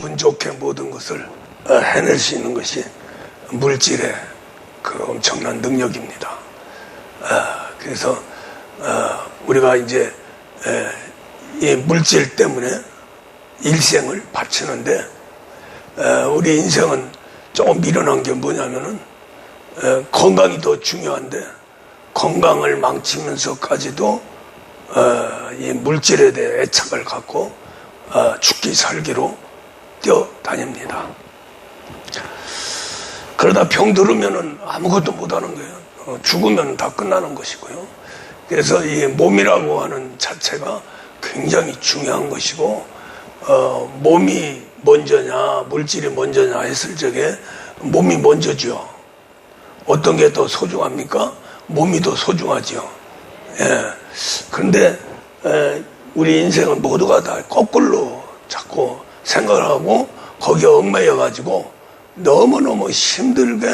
기분 좋게 모든 것을 해낼 수 있는 것이 물질의 그 엄청난 능력입니다. 그래서 우리가 이제 이 물질 때문에 일생을 바치는데 우리 인생은 조금 미련한 게 뭐냐면은 건강이 더 중요한데 건강을 망치면서까지도 이 물질에 대해 애착을 갖고 죽기 살기로 뛰어다닙니다. 그러다 병 들으면은 아무것도 못하는 거예요. 죽으면 다 끝나는 것이고요. 그래서 이 몸이라고 하는 자체가 굉장히 중요한 것이고 몸이 먼저냐 물질이 먼저냐 했을 적에 몸이 먼저죠. 어떤 게 더 소중합니까? 몸이 더 소중하죠. 그런데 우리 인생은 모두가 다 거꾸로 자꾸 생각을 하고 거기에 얽매여 가지고 너무너무 힘들게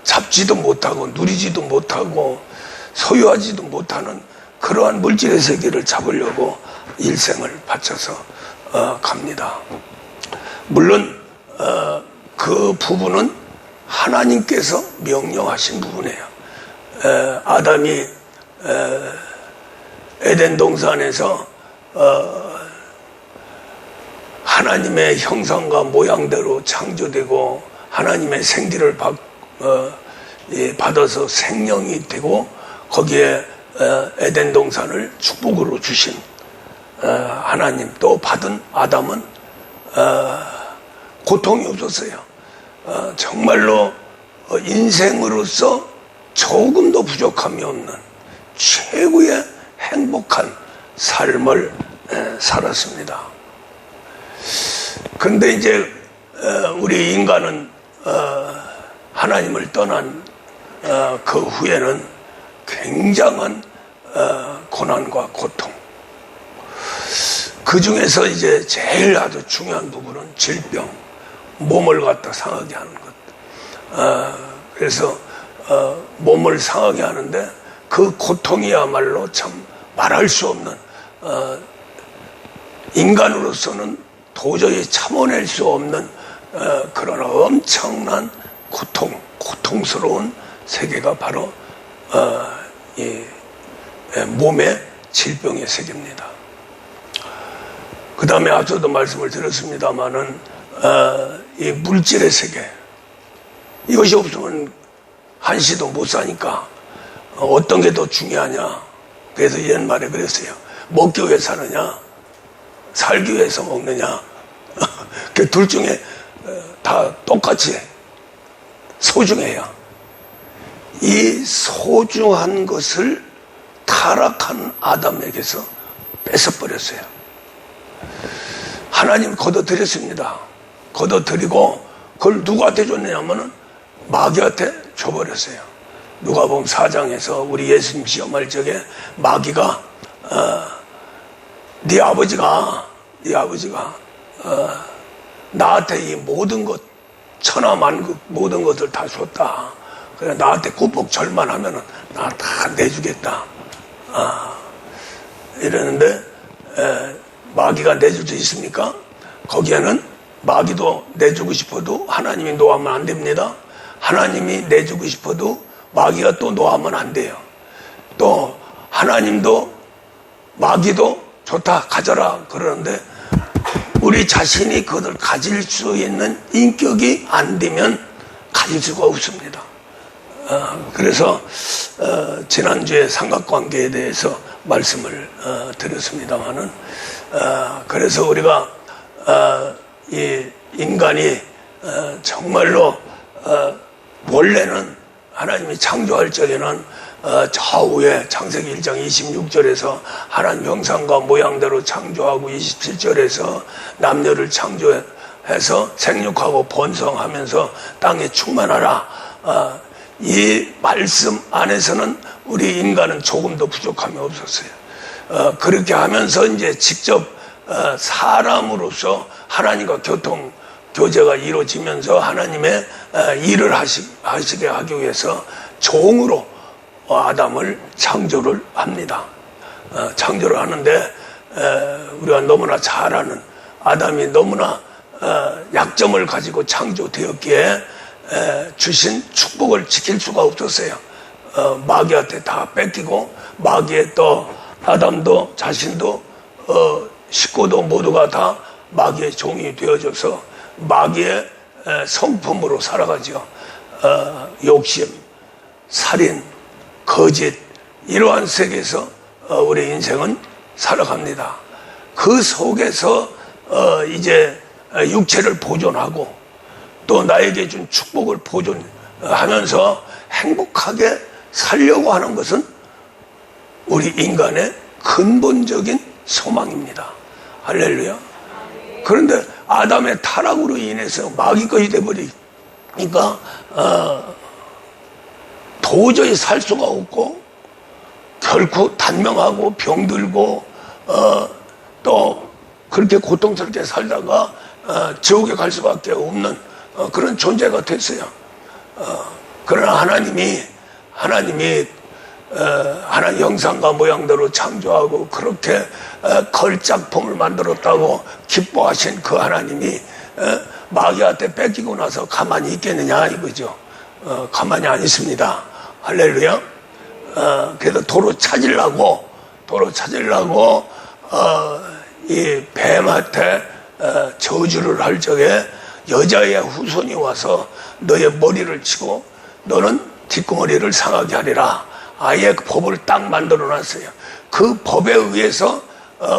잡지도 못하고 누리지도 못하고 소유하지도 못하는 그러한 물질의 세계를 잡으려고 일생을 바쳐서 갑니다. 물론 그 부분은 하나님께서 명령하신 부분이에요. 아담이 에덴 동산에서 하나님의 형상과 모양대로 창조되고 하나님의 생기를 받아서 생명이 되고 거기에 에덴 동산을 축복으로 주신 하나님, 또 받은 아담은 고통이 없었어요. 정말로 인생으로서 조금도 부족함이 없는 최고의 행복한 삶을 살았습니다. 그런데 이제 우리 인간은 하나님을 떠난 그 후에는 굉장한 고난과 고통, 그 중에서 이제 제일 아주 중요한 부분은 질병, 몸을 갖다 상하게 하는 것. 그래서 몸을 상하게 하는데 그 고통이야말로 참 말할 수 없는, 인간으로서는 도저히 참아낼 수 없는 그런 엄청난 고통스러운 세계가 바로 이 몸의 질병의 세계입니다. 그 다음에 앞서도 말씀을 드렸습니다마는 이 물질의 세계, 이것이 없으면 한시도 못 사니까 어떤 게 더 중요하냐. 그래서 옛말에 그랬어요. 먹기 위해 사느냐 살기 위해서 먹느냐. 그 둘 중에 다 똑같이 소중해요. 이 소중한 것을 타락한 아담에게서 뺏어버렸어요. 하나님 걷어들였습니다. 걷어들이고 그걸 누구한테 줬느냐면은 마귀한테 줘버렸어요. 누가복음 4장에서 우리 예수님 시험할 적에 마귀가 네 아버지가 나한테 이 모든 것 천하만국 모든 것을 다 줬다. 그래 나한테 굿복 절만 하면은 나 다 내주겠다. 이러는데 마귀가 내줄 수 있습니까? 거기에는 마귀도 내주고 싶어도 하나님이 노하면 안 됩니다. 하나님이 내주고 싶어도 마귀가 또 노하면 안 돼요. 또 하나님도 마귀도 좋다 가져라 그러는데 우리 자신이 그것을 가질 수 있는 인격이 안 되면 가질 수가 없습니다. 그래서 지난주에 삼각관계에 대해서 말씀을 드렸습니다마는 그래서 우리가 이 인간이 정말로 원래는 하나님이 창조할 적에는 좌우에 창세기 1장 26절에서 하나님 형상과 모양대로 창조하고 27절에서 남녀를 창조해서 생육하고 번성하면서 땅에 충만하라. 이 말씀 안에서는 우리 인간은 조금도 부족함이 없었어요. 그렇게 하면서 이제 직접 사람으로서 하나님과 교제가 이루어지면서 하나님의 일을 하시게 하기 위해서 종으로 아담을 창조를 합니다. 창조를 하는데 우리가 너무나 잘 아는 아담이 너무나 약점을 가지고 창조되었기에 주신 축복을 지킬 수가 없었어요. 마귀한테 다 뺏기고 마귀에 또 아담도 자신도 식구도 모두가 다 마귀의 종이 되어져서 마귀의 성품으로 살아가죠. 욕심, 살인, 거짓 이러한 세계에서 우리 인생은 살아갑니다. 그 속에서 이제 육체를 보존하고 또 나에게 준 축복을 보존하면서 행복하게 살려고 하는 것은 우리 인간의 근본적인 소망입니다. 할렐루야. 그런데 아담의 타락으로 인해서 마귀 것이 되어버리니까 도저히 살 수가 없고 결코 단명하고 병들고 또 그렇게 고통스럽게 살다가 지옥에 갈 수밖에 없는 그런 존재가 됐어요. 그러나 하나님이 하나님 형상과 모양대로 창조하고 그렇게 걸작품을 만들었다고 기뻐하신 그 하나님이 마귀한테 뺏기고 나서 가만히 있겠느냐 이거죠. 가만히 안 있습니다. 할렐루야. 그래서 도로 찾으려고 이 뱀한테 저주를 할 적에 여자의 후손이 와서 너의 머리를 치고 너는 뒷구머리를 상하게 하리라. 아예 그 법을 딱 만들어 놨어요. 그 법에 의해서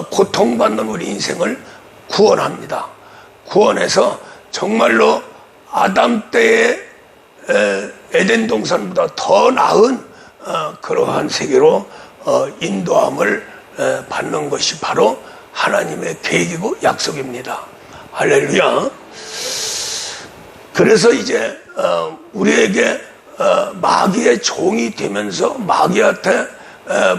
고통받는 우리 인생을 구원합니다. 구원해서 정말로 아담 때의 에덴 동산보다 더 나은 그러한 세계로 인도함을 받는 것이 바로 하나님의 계획이고 약속입니다. 할렐루야. 그래서 이제 우리에게 마귀의 종이 되면서 마귀한테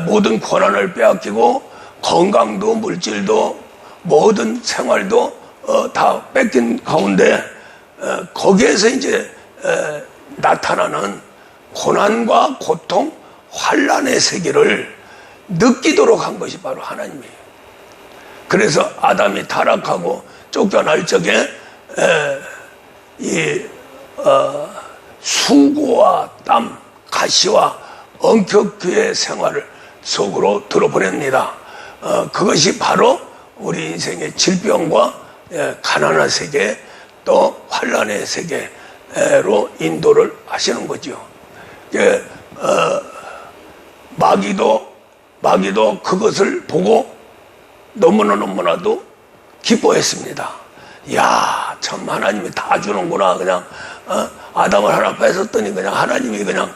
모든 권한을 빼앗기고 건강도 물질도 모든 생활도 다 뺏긴 가운데 거기에서 이제 나타나는 고난과 고통, 환난의 세계를 느끼도록 한 것이 바로 하나님이에요. 그래서 아담이 타락하고 쫓겨날 적에 수고와 땀, 가시와 엄격교의 생활을 속으로 들어보냅니다. 그것이 바로 우리 인생의 질병과 가난한 세계 또 환난의 세계로 인도를 하시는 거죠. 마귀도 그것을 보고 너무나도 기뻐했습니다. 야, 참 하나님이 다 주는구나. 그냥 아담을 하나 뺏었더니 그냥 하나님이 그냥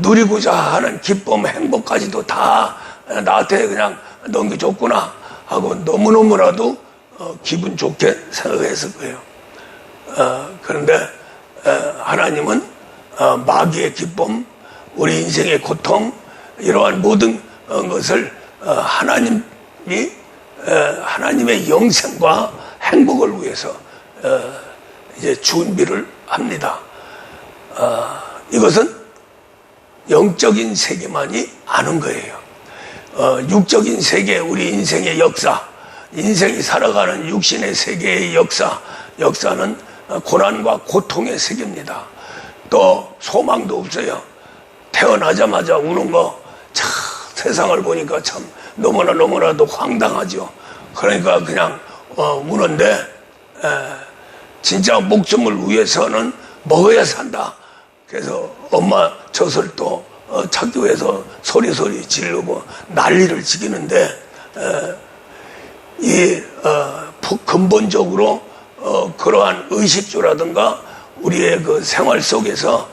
누리고자 하는 기쁨, 행복까지도 다 나한테 그냥 넘겨줬구나 하고 너무나도 기분 좋게 생각했을 거예요. 그런데 하나님은 마귀의 기쁨, 우리 인생의 고통, 이러한 모든 것을 하나님의 영생과 행복을 위해서 이제 준비를 합니다. 이것은 영적인 세계만이 아는 거예요. 육적인 세계, 우리 인생의 역사, 인생이 살아가는 육신의 세계의 역사는 고난과 고통의 세계입니다. 또 소망도 없어요. 태어나자마자 우는 거, 참 세상을 보니까 참 너무나도 황당하죠. 그러니까 그냥 우는데 진짜 목숨을 위해서는 먹어야 산다. 그래서 엄마 젖을 또 찾기 위해서 소리 지르고 난리를 지기는데 근본적으로 그러한 의식주라든가 우리의 그 생활 속에서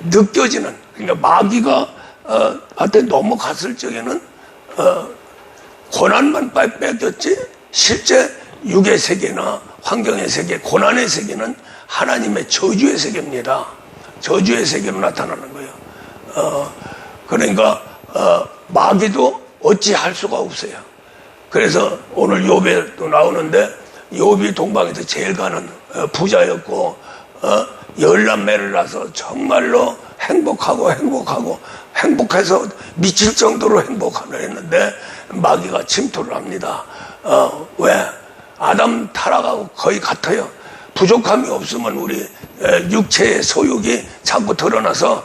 느껴지는, 그러니까 마귀가 한테 넘어갔을 적에는 고난만 뺏겼지 실제 육의 세계나 환경의 세계, 고난의 세계는 하나님의 저주의 세계입니다. 저주의 세계로 나타나는 거예요. 그러니까 마귀도 어찌할 수가 없어요. 그래서 오늘 욥에도 나오는데 욥이 동방에서 제일 가는 부자였고 열남매를 낳아서 정말로 행복하고 행복해서 미칠 정도로 행복을 했는데 마귀가 침투를 합니다. 왜? 아담 타락하고 거의 같아요. 부족함이 없으면 우리 육체의 소욕이 자꾸 드러나서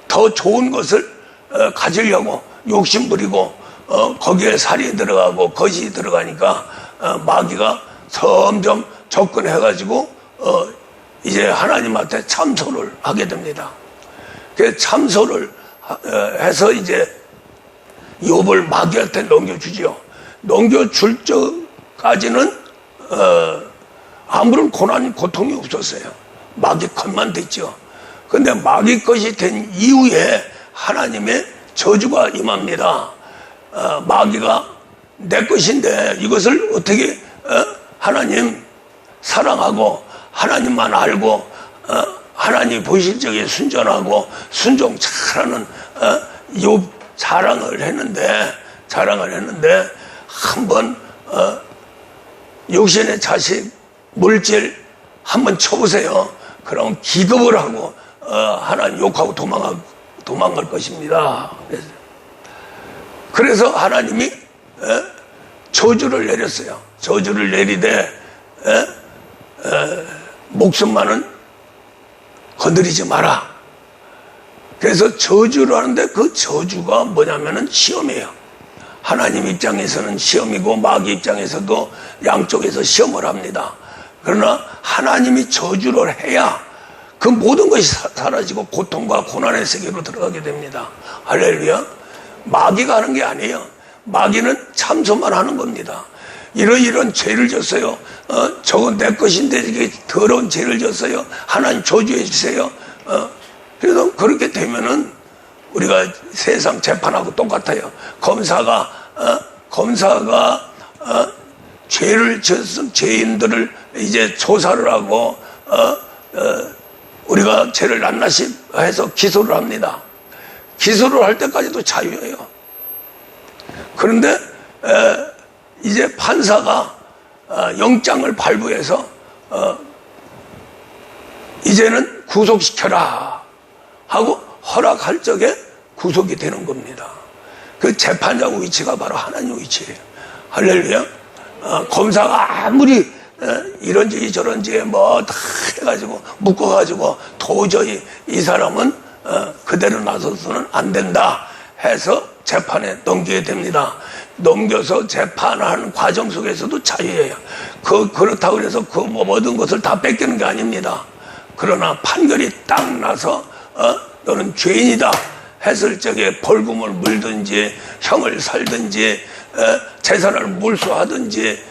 더 좋은 것을 가지려고 욕심부리고 거기에 살이 들어가고 거짓이 들어가니까 마귀가 점점 접근해가지고 이제 하나님한테 참소를 하게 됩니다. 그 참소를 해서 이제 욥을 마귀한테 넘겨주지요. 넘겨줄 적까지는 아무런 고통이 없었어요. 마귀 것만 됐죠. 근데 마귀 것이 된 이후에 하나님의 저주가 임합니다. 마귀가 내 것인데 이것을 어떻게 하나님 사랑하고 하나님만 알고 하나님 보실 적에 순전하고 순종 잘하는 욥 자랑을 했는데 한번 육신의 자식 물질 한번 쳐보세요. 그럼 기겁을 하고 하나님 욕하고 도망갈 것입니다. 그래서 하나님이 저주를 내렸어요. 저주를 내리되 목숨만은 건드리지 마라. 그래서 저주를 하는데 그 저주가 뭐냐면은 시험이에요. 하나님 입장에서는 시험이고 마귀 입장에서도 양쪽에서 시험을 합니다. 그러나 하나님이 저주를 해야 그 모든 것이 사라지고 고통과 고난의 세계로 들어가게 됩니다. 할렐루야. 마귀가 하는 게 아니에요. 마귀는 참소만 하는 겁니다. 이런 죄를 졌어요. 저건 내 것인데 이게 더러운 죄를 졌어요. 하나님 저주해 주세요. 그래서 그렇게 되면은 우리가 세상 재판하고 똑같아요. 검사가 죄를 졌은 죄인들을 이제 조사를 하고 우리가 죄를 낱낱이 해서 기소를 합니다. 기소를 할 때까지도 자유예요. 그런데 이제 판사가 영장을 발부해서 이제는 구속시켜라 하고 허락할 적에 구속이 되는 겁니다. 그 재판장 위치가 바로 하나님 위치예요. 할렐루야. 검사가 아무리 이런지 저런지 뭐 다 해가지고 묶어가지고 도저히 이 사람은 그대로 나서서는 안 된다 해서 재판에 넘기게 됩니다. 넘겨서 재판하는 과정 속에서도 자유예요. 그렇다고 해서 그 모든 것을 다 뺏기는 게 아닙니다. 그러나 판결이 딱 나서 너는 죄인이다 했을 적에 벌금을 물든지 형을 살든지 재산을 몰수하든지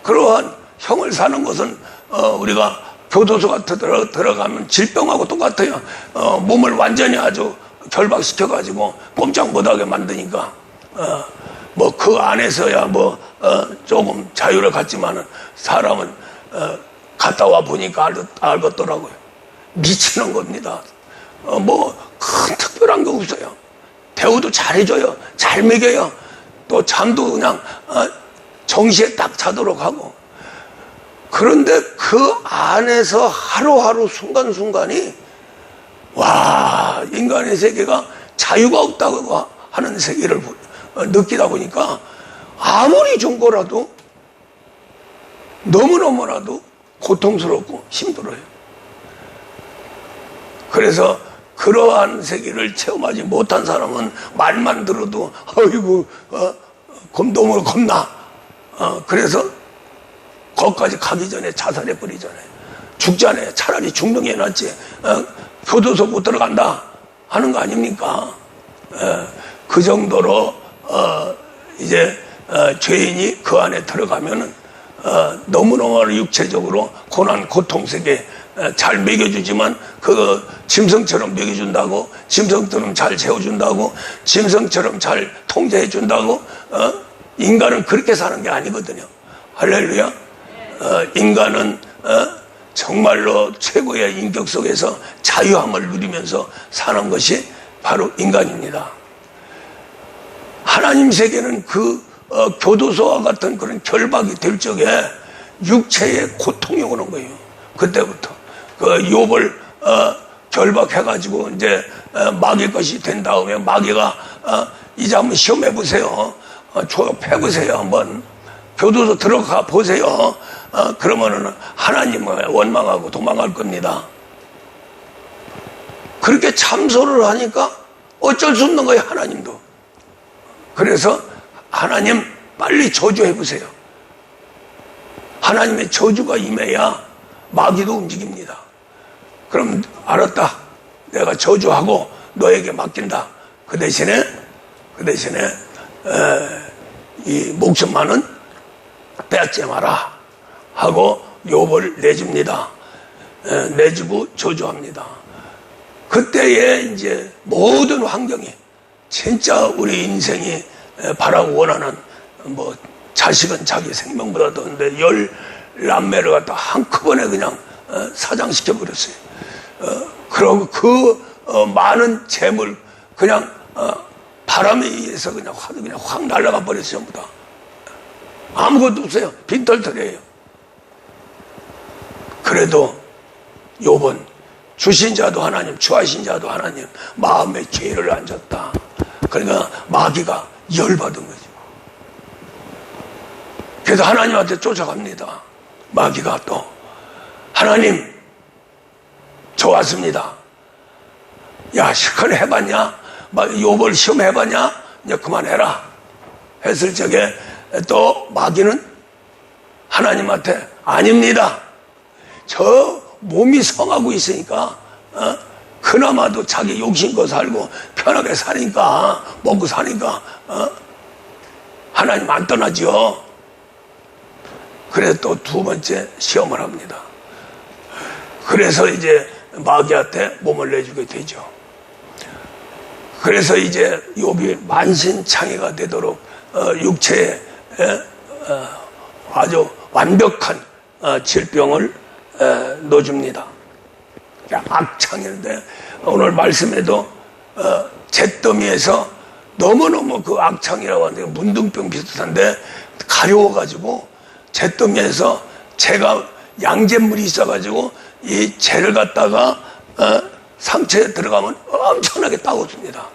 그러한 형을 사는 것은 우리가 교도소 같은 데 들어가면 질병하고 똑같아요. 몸을 완전히 아주 결박시켜가지고 꼼짝 못하게 만드니까 뭐 그 안에서야 조금 자유를 갖지만은 사람은 갔다 와 보니까 알겠더라고요. 미치는 겁니다. 큰 특별한 게 없어요. 대우도 잘해줘요. 잘 먹여요. 또 잠도 그냥 정시에 딱 자도록 하고. 그런데 그 안에서 하루하루 순간순간이 와, 인간의 세계가 자유가 없다고 하는 세계를 느끼다 보니까 아무리 좋은 거라도 너무너무나도 고통스럽고 힘들어요. 그래서 그러한 세계를 체험하지 못한 사람은 말만 들어도 어이구 너무 겁나. 그래서 거기까지 가기 전에 자살해버리잖아요. 죽잖아요. 차라리 죽는 게 낫지. 교도소 못 들어간다 하는 거 아닙니까? 그 정도로 이제 죄인이 그 안에 들어가면은 너무너무 육체적으로 고난 고통 세계 잘 먹여주지만 그 짐승처럼 먹여준다고, 짐승처럼 잘 재워준다고, 짐승처럼 잘 통제해준다고 인간은 그렇게 사는 게 아니거든요. 할렐루야. 인간은 정말로 최고의 인격 속에서 자유함을 누리면서 사는 것이 바로 인간입니다. 하나님 세계는 그 교도소와 같은 그런 결박이 될 적에 육체의 고통이 오는 거예요. 그때부터 그 욥을 결박해가지고 이제 마귀 것이 된 다음에 마귀가 이제 한번 시험해 보세요. 조업해 보세요. 한번 교도소 들어가 보세요. 그러면은 하나님을 원망하고 도망갈 겁니다. 그렇게 참소를 하니까 어쩔 수 없는 거예요, 하나님도. 그래서 하나님 빨리 저주해 보세요. 하나님의 저주가 임해야 마귀도 움직입니다. 그럼 알았다. 내가 저주하고 너에게 맡긴다. 그 대신에 이 목숨만은 빼앗지 마라 하고 욥을 내줍니다. 내주고 저주합니다. 그때에 이제 모든 환경이 진짜 우리 인생이 바라고 원하는 뭐 자식은 자기 생명보다 더한데 10남매를 갖다 한꺼번에 그냥 사장시켜 버렸어요. 그러고 그 많은 재물 그냥 바람에 의해서 그냥 확 날아가 버렸어요. 전부 다. 아무것도 없어요. 빈털털이에요. 그래도 욥은 주신 자도 하나님, 취하신 자도 하나님, 마음에 죄를 안 졌다. 그러니까 마귀가 열받은 거죠. 그래서 하나님한테 쫓아갑니다. 마귀가 또 하나님 좋았습니다. 야, 실컷 해봤냐? 욥을 시험해봤냐? 이제 그만해라 했을 적에 또 마귀는 하나님한테 아닙니다. 저 몸이 성하고 있으니까 그나마도 자기 욕심껏 살고 편하게 사니까 먹고 사니까 하나님 안 떠나죠. 그래서 또 두 번째 시험을 합니다. 그래서 이제 마귀한테 몸을 내주게 되죠. 그래서 이제 욥이 만신창이가 되도록 육체에 아주 완벽한 질병을 넣어줍니다. 악창인데 오늘 말씀에도 잿더미에서 너무너무 그 악창이라고 하는데 문둥병 비슷한데 가려워가지고 잿더미에서 재가 양잿물이 있어가지고 이 재를 갖다가 상처에 들어가면 엄청나게 따갑습니다.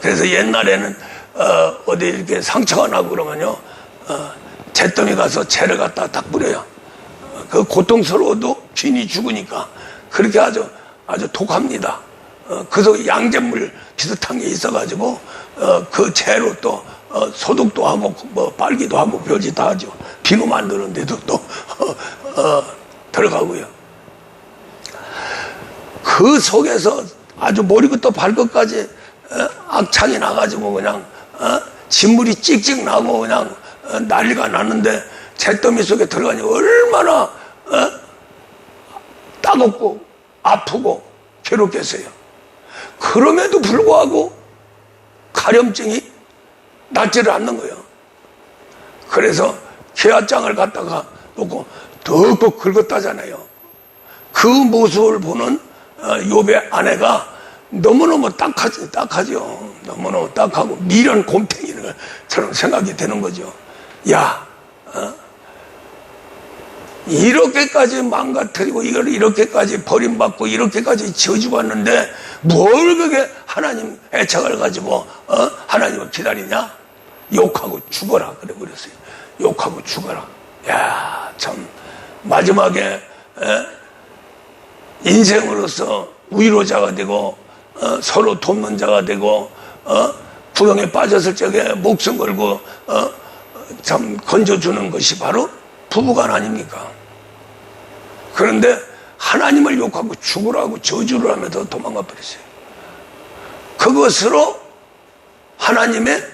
그래서 옛날에는 어디 이렇게 상처가 나고 그러면요 잿더미 가서 재를 갖다 딱 뿌려요. 그 고통스러워도 균이 죽으니까 그렇게 아주 독합니다. 그래서 양잿물 비슷한 게 있어가지고 그 재로 또 소독도 하고 뭐 빨기도 하고 별짓 다 하죠. 비누 만드는 데도 또 들어가고요. 그 속에서 아주 머리부터 발끝까지 악창이 나가지고 그냥 진물이 찍찍 나고 그냥 난리가 났는데 잿더미 속에 들어가니 얼마나 따갑고 아프고 괴롭겠어요. 그럼에도 불구하고 가려움증이 낫지를 않는 거예요. 그래서 계화장을 갖다가 놓고 덕덕 긁었다잖아요. 그 모습을 보는 욥의 아내가 너무너무 딱하죠. 너무너무 딱하고 미련 곰탱이처럼 생각이 되는 거죠. 야, 이렇게까지 망가뜨리고 이걸 이렇게까지 버림받고 이렇게까지 저주고 왔는데 뭘 그게 하나님 애착을 가지고 하나님을 기다리냐? 욕하고 죽어라 그래 버렸어요. 욕하고 죽어라. 야, 참 마지막에 인생으로서 위로자가 되고 서로 돕는 자가 되고 구덩이에 빠졌을 적에 목숨 걸고 참 건져주는 것이 바로 부부간 아닙니까? 그런데 하나님을 욕하고 죽으라고 저주를 하면서 도망가 버렸어요. 그것으로 하나님의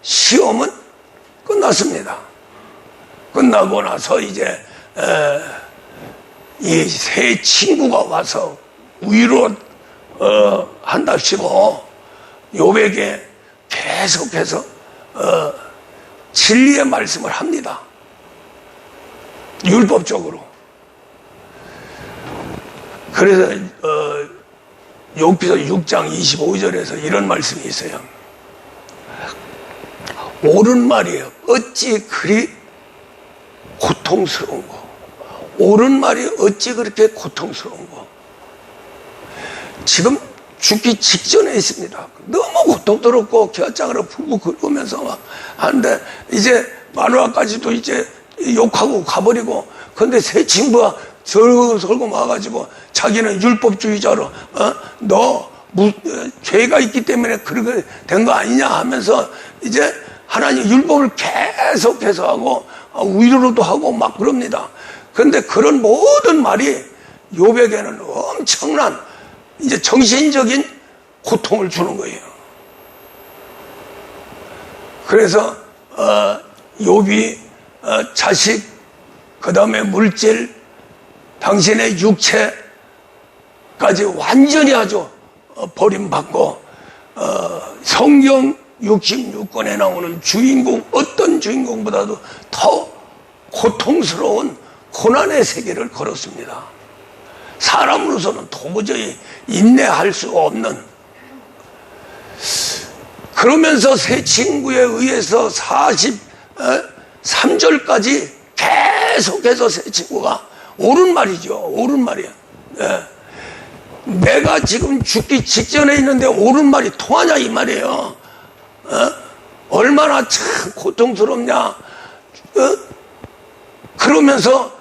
시험은 끝났습니다. 끝나고 나서 이제 이 세 친구가 와서 위로 한답시고 욥에게 계속해서 진리의 말씀을 합니다. 율법적으로. 그래서 욥기서 6장 25절에서 이런 말씀이 있어요. 옳은 말이에요. 어찌 그리 고통스러운 거. 옳은 말이 어찌 그렇게 고통스러운 거. 지금 죽기 직전에 있습니다. 너무 고통스럽고 겨장으로 풀고 긁으면서 막 하는데 이제 마누라까지도 이제 욕하고 가버리고, 근데 새 친구가 설고 와가지고 자기는 율법주의자로 너 죄가 있기 때문에 그렇게 된 거 아니냐 하면서 이제 하나님 율법을 계속해서 하고 위로도 하고 막 그럽니다. 그런데 그런 모든 말이 욥에게는 엄청난 이제 정신적인 고통을 주는 거예요. 그래서 욥이 자식, 그 다음에 물질, 당신의 육체까지 완전히 아주 버림받고, 성경 66권에 나오는 주인공, 어떤 주인공보다도 더 고통스러운 고난의 세계를 걸었습니다. 사람으로서는 도저히 인내할 수 없는, 그러면서 새 친구에 의해서 43절까지 계속해서 새 친구가 옳은 말이죠. 옳은 말이야. 네. 내가 지금 죽기 직전에 있는데 옳은 말이 통하냐 이 말이에요. 얼마나 참 고통스럽냐. 그러면서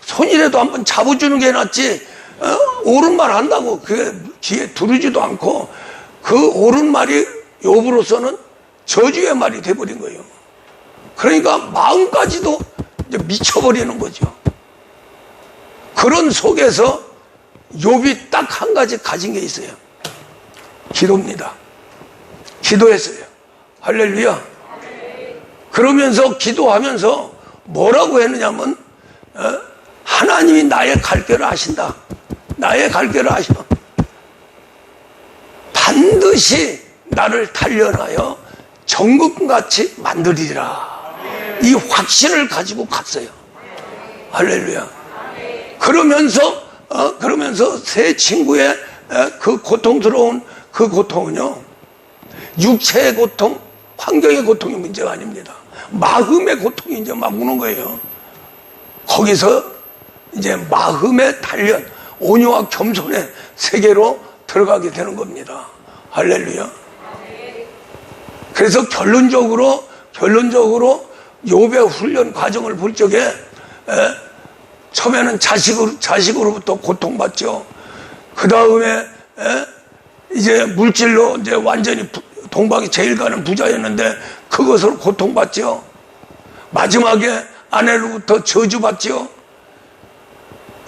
손이라도 한번 잡아주는 게 낫지, 옳은 말 한다고 그게 귀에 두르지도 않고, 그 옳은 말이 욥으로서는 저주의 말이 돼버린 거예요. 그러니까 마음까지도 이제 미쳐버리는 거죠. 그런 속에서 욥이 딱 한 가지 가진 게 있어요. 기도입니다. 기도했어요. 할렐루야. 그러면서 기도하면서 뭐라고 했느냐면, 하나님이 나의 갈 길을 아신다. 나의 갈 길을 아셔. 반드시 나를 단련하여 정금같이 만들리라. 이 확신을 가지고 갔어요. 할렐루야. 그러면서 새 친구의 그 고통스러운 그 고통은요, 육체의 고통, 환경의 고통이 문제가 아닙니다. 마음의 고통이 이제 막 오는 거예요. 거기서 이제 마음의 단련, 온유와 겸손의 세계로 들어가게 되는 겁니다. 할렐루야. 그래서 결론적으로 욥의 훈련 과정을 볼 적에, 처음에는 자식으로부터 고통받죠. 그 다음에 이제 물질로 이제 완전히 동방이 제일 가는 부자였는데 그것으로 고통받죠. 마지막에 아내로부터 저주받죠.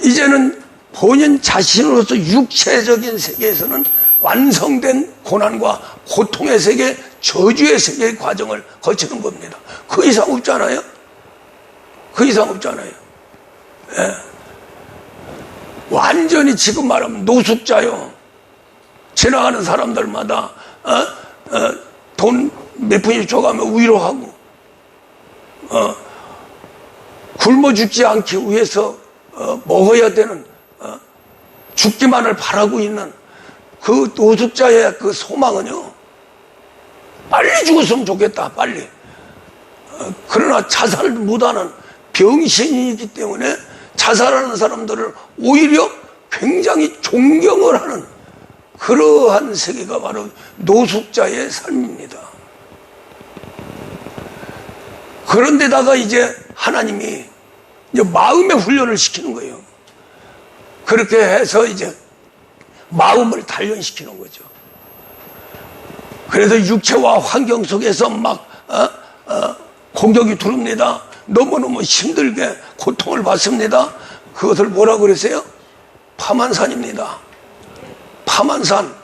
이제는 본인 자신으로서 육체적인 세계에서는 완성된 고난과 고통의 세계, 저주의 세계의 과정을 거치는 겁니다. 그 이상 없잖아요. 그 이상 없잖아요. 예. 완전히 지금 말하면 노숙자요. 지나가는 사람들마다 돈 몇 푼씩 줘가면 위로하고, 굶어 죽지 않기 위해서 먹어야 되는, 죽기만을 바라고 있는 그 노숙자의 그 소망은요, 빨리 죽었으면 좋겠다, 빨리. 그러나 자살을 못하는 병신이기 때문에 자살하는 사람들을 오히려 굉장히 존경을 하는 그러한 세계가 바로 노숙자의 삶입니다. 그런데다가 이제 하나님이 이제 마음의 훈련을 시키는 거예요. 그렇게 해서 이제 마음을 단련시키는 거죠. 그래서 육체와 환경 속에서 막 공격이 들어옵니다. 너무너무 힘들게 고통을 받습니다. 그것을 뭐라고 그랬어요? 파만산입니다. 파만산.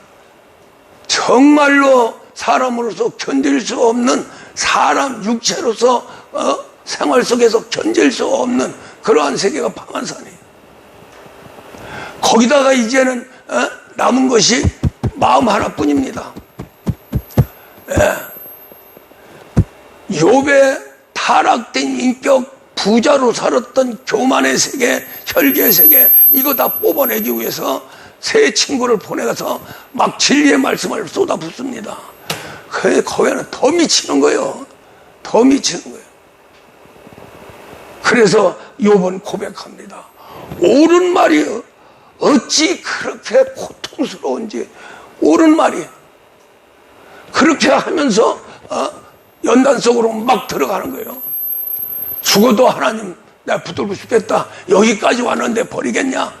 정말로 사람으로서 견딜 수 없는, 사람 육체로서 생활 속에서 견딜 수 없는 그러한 세계가 파만산이에요. 거기다가 이제는 남은 것이 마음 하나뿐입니다. 욥의 타락된 인격, 부자로 살았던 교만의 세계, 혈기의 세계, 이거 다 뽑아내기 위해서 새 친구를 보내서 막 진리의 말씀을 쏟아붓습니다. 거기는 더 미치는 거예요. 더 미치는 거예요. 그래서 욥은 고백합니다. 옳은 말이 어찌 그렇게 고통스러운지, 옳은 말이에요. 그렇게 하면서 연단 속으로 막 들어가는 거예요. 죽어도 하나님 내가 붙들고 싶겠다. 여기까지 왔는데 버리겠냐?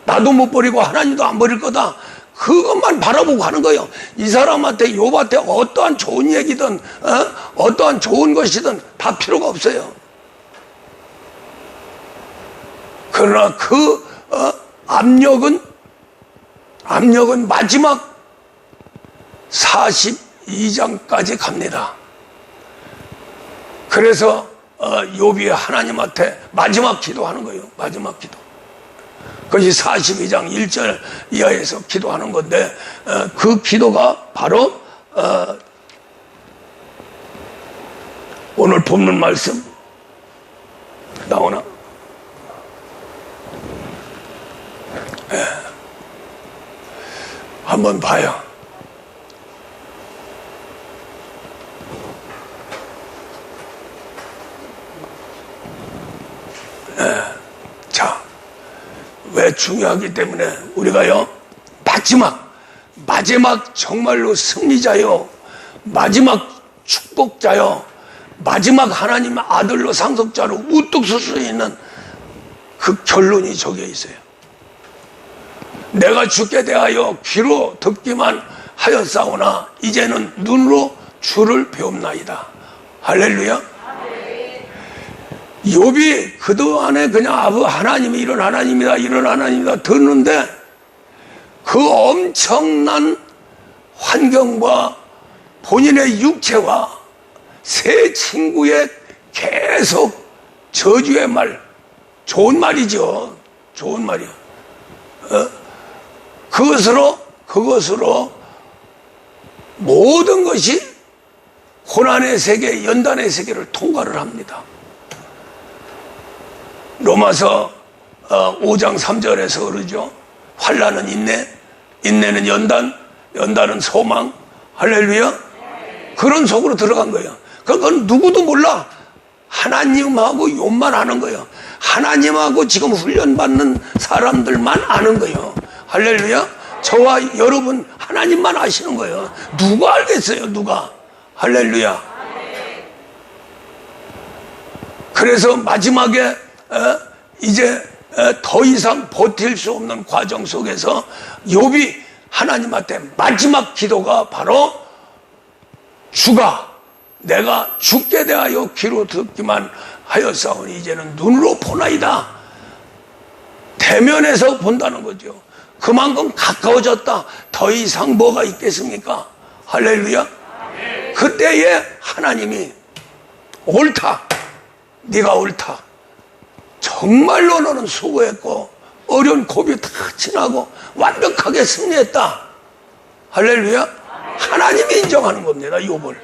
나도 못 버리고 하나님도 안 버릴 거다. 그것만 바라보고 하는 거예요. 이 사람한테 욥한테 어떠한 좋은 얘기든 어떠한 좋은 것이든 다 필요가 없어요. 그러나 그 압력은 마지막 42장까지 갑니다. 그래서 욥이 하나님한테 마지막 기도하는 거예요. 마지막 기도. 그것이 42장 1절 이하에서 기도하는 건데 그 기도가 바로 오늘 본문 말씀 나오나? 한번 봐요. 자, 왜 중요하기 때문에 우리가요, 마지막 정말로 승리자요, 마지막 축복자요, 마지막 하나님의 아들로 상속자로 우뚝 설 수 있는 그 결론이 저기에 있어요. 내가 주께 대하여 귀로 듣기만 하였사오나 이제는 눈으로 주를 배움나이다. 할렐루야. 욥이 그동안에 그냥 하나님이 이런 하나님이다 듣는데 그 엄청난 환경과 본인의 육체와 새 친구의 계속 저주의 말, 좋은 말이죠. 좋은 말이야. 그것으로 모든 것이 고난의 세계, 연단의 세계를 통과를 합니다. 로마서 5장 3절에서 그러죠. 환난은 인내, 인내는 연단, 연단은 소망. 할렐루야. 그런 속으로 들어간 거예요. 그건 누구도 몰라. 하나님하고 욥만 아는 거예요. 하나님하고 지금 훈련받는 사람들만 아는 거예요. 할렐루야. 저와 여러분 하나님만 아시는 거예요. 누가 알겠어요? 누가? 할렐루야. 그래서 마지막에 이제 더 이상 버틸 수 없는 과정 속에서 욥이 하나님한테 마지막 기도가 바로 주가 내가 죽게 대하여 귀로 듣기만 하였사오니 이제는 눈으로 보나이다. 대면에서 본다는 거죠. 그만큼 가까워졌다. 더 이상 뭐가 있겠습니까? 할렐루야. 그때에 하나님이 옳다. 네가 옳다. 정말로 너는 수고했고 어려운 고비 다 지나고 완벽하게 승리했다. 할렐루야. 하나님이 인정하는 겁니다. 욥을.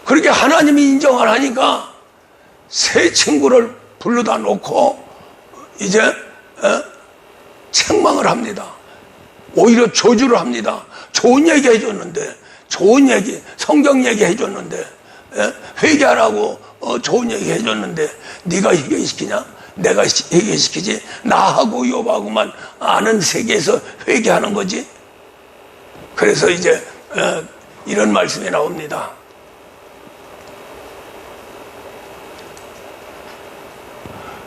그렇게 하나님이 인정을 하니까 새 친구를 불러다 놓고 이제 책망을 합니다. 오히려 저주를 합니다. 좋은 얘기 해줬는데, 좋은 얘기, 성경 얘기 해줬는데, 회개하라고 좋은 얘기 해줬는데 네가 회개시키냐? 내가 회개시키지. 나하고 욥하고만 아는 세계에서 회개하는 거지. 그래서 이제 이런 말씀이 나옵니다.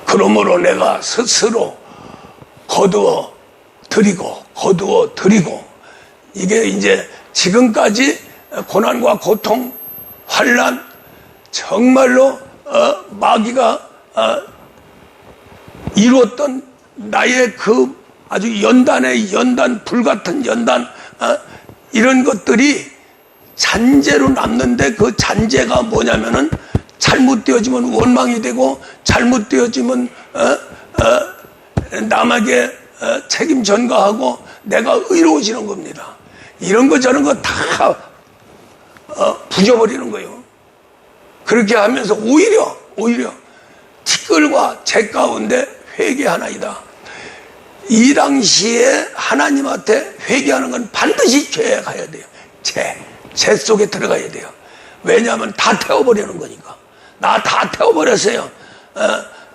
그러므로 내가 스스로 거두어 드리고 이게 이제 지금까지 고난과 고통, 환난, 정말로 마귀가 이루었던 나의 그 아주 연단, 불같은 연단, 이런 것들이 잔재로 남는데 그 잔재가 뭐냐면은 잘못되어지면 원망이 되고 잘못되어지면 남에게 책임 전가하고 내가 의로워지는 겁니다. 이런 거 저런 거 다 부져버리는 거예요. 그렇게 하면서 오히려 티끌과 재 가운데 회개하나이다. 이 당시에 하나님한테 회개하는 건 반드시 죄에 가야 돼요. 죄 속에 들어가야 돼요. 왜냐하면 다 태워버리는 거니까. 나 다 태워버렸어요.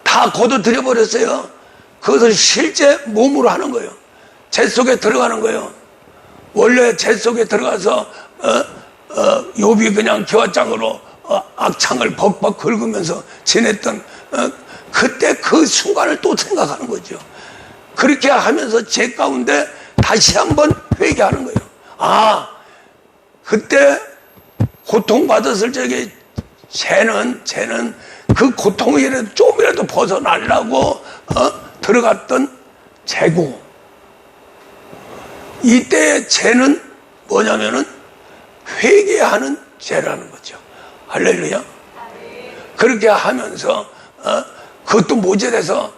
다 거둬들여버렸어요. 그것을 실제 몸으로 하는 거예요. 죄 속에 들어가는 거예요. 원래 재 속에 들어가서 욥이 그냥 기와장으로 악창을 벅벅 긁으면서 지냈던 그때 그 순간을 또 생각하는 거죠. 그렇게 하면서 제 가운데 다시 한번 회개하는 거예요. 아, 그때 고통받았을 적에 쟤는 그 고통이라도 좀이라도 벗어나려고 들어갔던 재고. 이때 죄는 뭐냐면은 회개하는 죄라는 거죠. 할렐루야. 그렇게 하면서 그것도 모자라서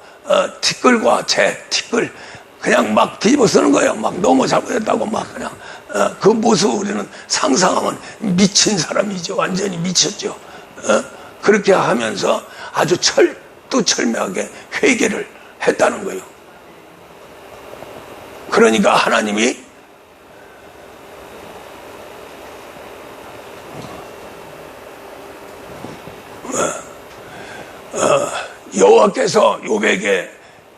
티끌과 죄, 티끌 그냥 막 뒤집어 쓰는 거예요. 막 너무 잘못했다고 막 그냥 그 모습을 우리는 상상하면 미친 사람이죠. 완전히 미쳤죠. 그렇게 하면서 아주 철두철미하게 회개를 했다는 거예요. 그러니까 하나님이 여호와께서 욥에게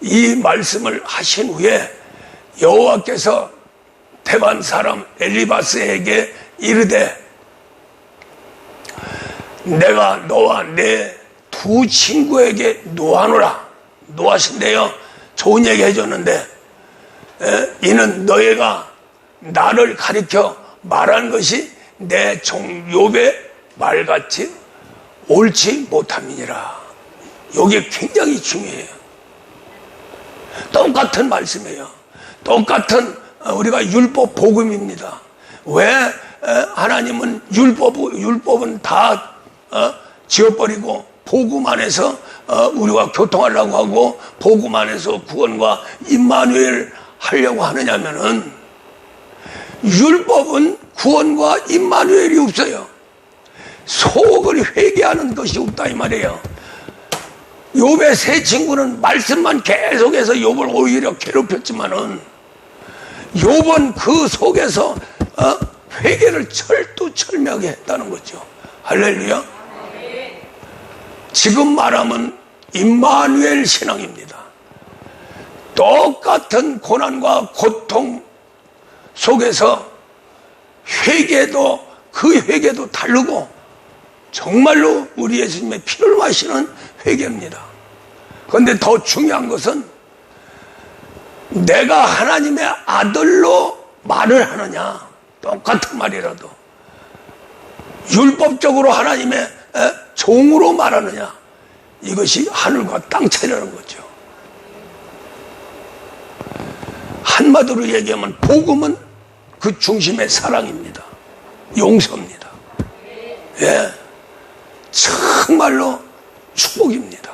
이 말씀을 하신 후에 여호와께서 대만 사람 엘리바스에게 이르되 내가 너와 내 두 친구에게 노하노라. 노하신대요. 좋은 얘기 해줬는데 이는 너희가 나를 가리켜 말한 것이 내 종 욥의 말같이 옳지 못함이니라. 이게 굉장히 중요해요. 똑같은 말씀이에요. 똑같은 우리가 율법 복음입니다. 왜 하나님은 율법은 다 지워버리고 복음 안에서 우리가 교통하려고 하고 복음 안에서 구원과 임마누엘 하려고 하느냐면은 율법은 구원과 임마누엘이 없어요. 속을 회개하는 것이 없다 이 말이에요. 욥의 세 친구는 말씀만 계속해서 욥을 오히려 괴롭혔지만은 욥은 그 속에서 회개를 철두철미하게 했다는 거죠. 할렐루야. 지금 말하면 임마누엘 신앙입니다. 똑같은 고난과 고통 속에서 회개도 그 회개도 다르고 정말로 우리 예수님의 피를 마시는 회개입니다. 그런데 더 중요한 것은 내가 하나님의 아들로 말을 하느냐, 똑같은 말이라도 율법적으로 하나님의 종으로 말하느냐, 이것이 하늘과 땅 차이라는 거죠. 한마디로 얘기하면 복음은 그 중심의 사랑입니다. 용서입니다. 예, 정말로 축복입니다.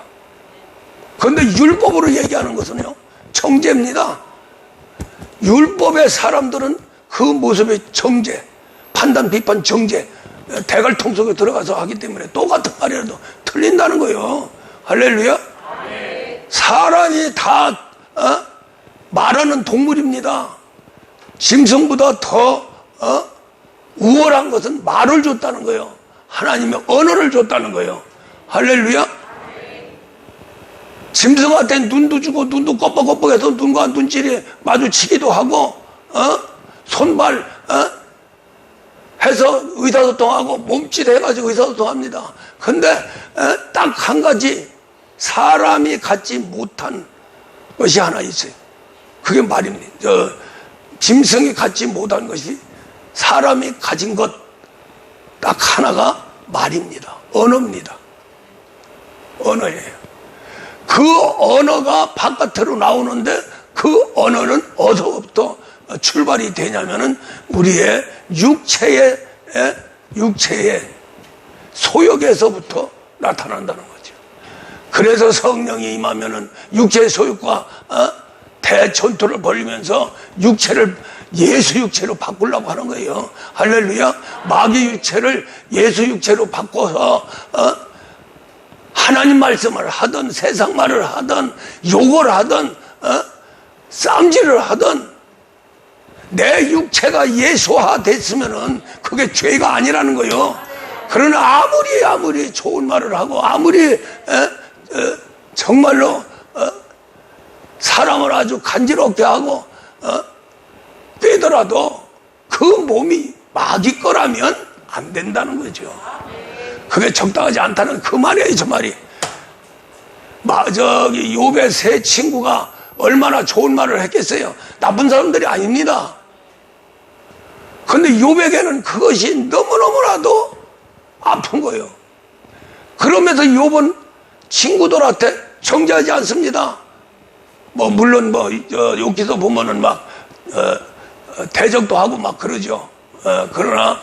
그런데 율법으로 얘기하는 것은요, 정죄입니다. 율법의 사람들은 그 모습의 정죄, 판단, 비판, 정죄, 대갈통 속에 들어가서 하기 때문에 똑같은 말이라도 틀린다는 거예요. 할렐루야. 사람이 다 말하는 동물입니다. 짐승보다 더 우월한 것은 말을 줬다는 거예요. 하나님의 언어를 줬다는 거예요. 할렐루야. 짐승한테 눈도 주고 눈도 껌뻑껌뻑해서 눈과 눈질이 마주치기도 하고 손발 해서 의사소통하고 몸짓 해가지고 의사소통합니다. 근데 딱 한 가지 사람이 갖지 못한 것이 하나 있어요. 그게 말입니다. 짐승이 갖지 못한 것이 사람이 가진 것 딱 하나가 말입니다. 언어입니다. 언어예요. 그 언어가 바깥으로 나오는데 그 언어는 어디서부터 출발이 되냐면은 우리의 육체의 소욕에서부터 나타난다는 거죠. 그래서 성령이 임하면은 육체의 소욕과 대전투를 벌이면서 육체를 예수 육체로 바꾸려고 하는 거예요. 할렐루야. 마귀 육체를 예수 육체로 바꿔서 하나님 말씀을 하든 세상 말을 하든 욕을 하든 쌈질을 하든 내 육체가 예수화 됐으면은 그게 죄가 아니라는 거예요. 그러나 아무리 좋은 말을 하고 아무리 정말로 사람을 아주 간지럽게 하고 빼더라도 그 몸이 마귀 거라면 안 된다는 거죠. 그게 적당하지 않다는 그 말이에요, 저 말이. 저기 욥의 세 친구가 얼마나 좋은 말을 했겠어요. 나쁜 사람들이 아닙니다. 근데 욥에게는 그것이 너무너무나도 아픈 거예요. 그러면서 욥은 친구들한테 정죄하지 않습니다. 물론 욥기서 보면은 막 대적도 하고 막 그러죠. 그러나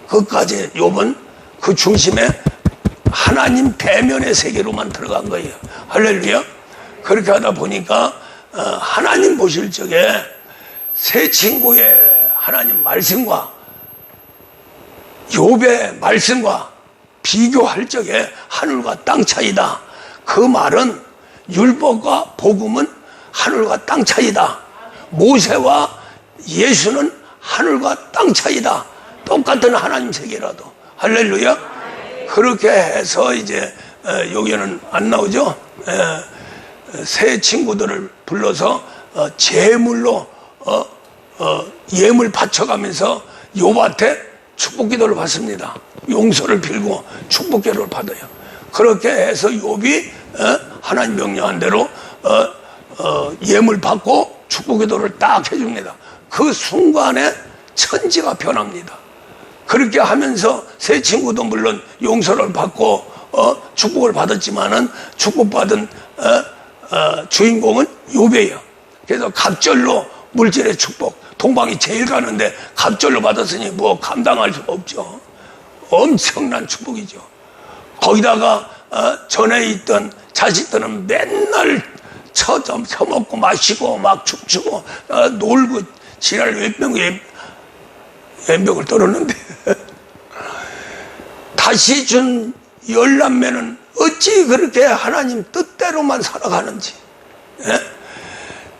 그것까지 욥은 그 중심에 하나님 대면의 세계로만 들어간 거예요. 할렐루야. 그렇게 하다 보니까 하나님 보실 적에 세 친구의 하나님 말씀과 욥의 말씀과 비교할 적에 하늘과 땅 차이다. 그 말은 율법과 복음은 하늘과 땅 차이다. 모세와 예수는 하늘과 땅 차이다. 똑같은 하나님 세계라도. 할렐루야. 그렇게 해서 이제 여기는 안 나오죠. 세 친구들을 불러서 제물로 예물 바쳐가면서 욥한테 축복기도를 받습니다. 용서를 빌고 축복기도를 받아요. 그렇게 해서 욥이 하나님 명령한 대로 예물 받고 축복기도를 딱 해줍니다. 그 순간에 천지가 변합니다. 그렇게 하면서 세 친구도 물론 용서를 받고 축복을 받았지만은 축복받은 주인공은 욥이에요. 그래서 갑절로 물질의 축복, 동방이 제일 가는데 갑절로 받았으니 뭐 감당할 수 없죠. 엄청난 축복이죠. 거기다가 전에 있던 자식들은 맨날 처먹고 마시고 막 춤추고 놀고 지랄 왼벽을 떨었는데 다시 준 열남매는 어찌 그렇게 하나님 뜻대로만 살아가는지.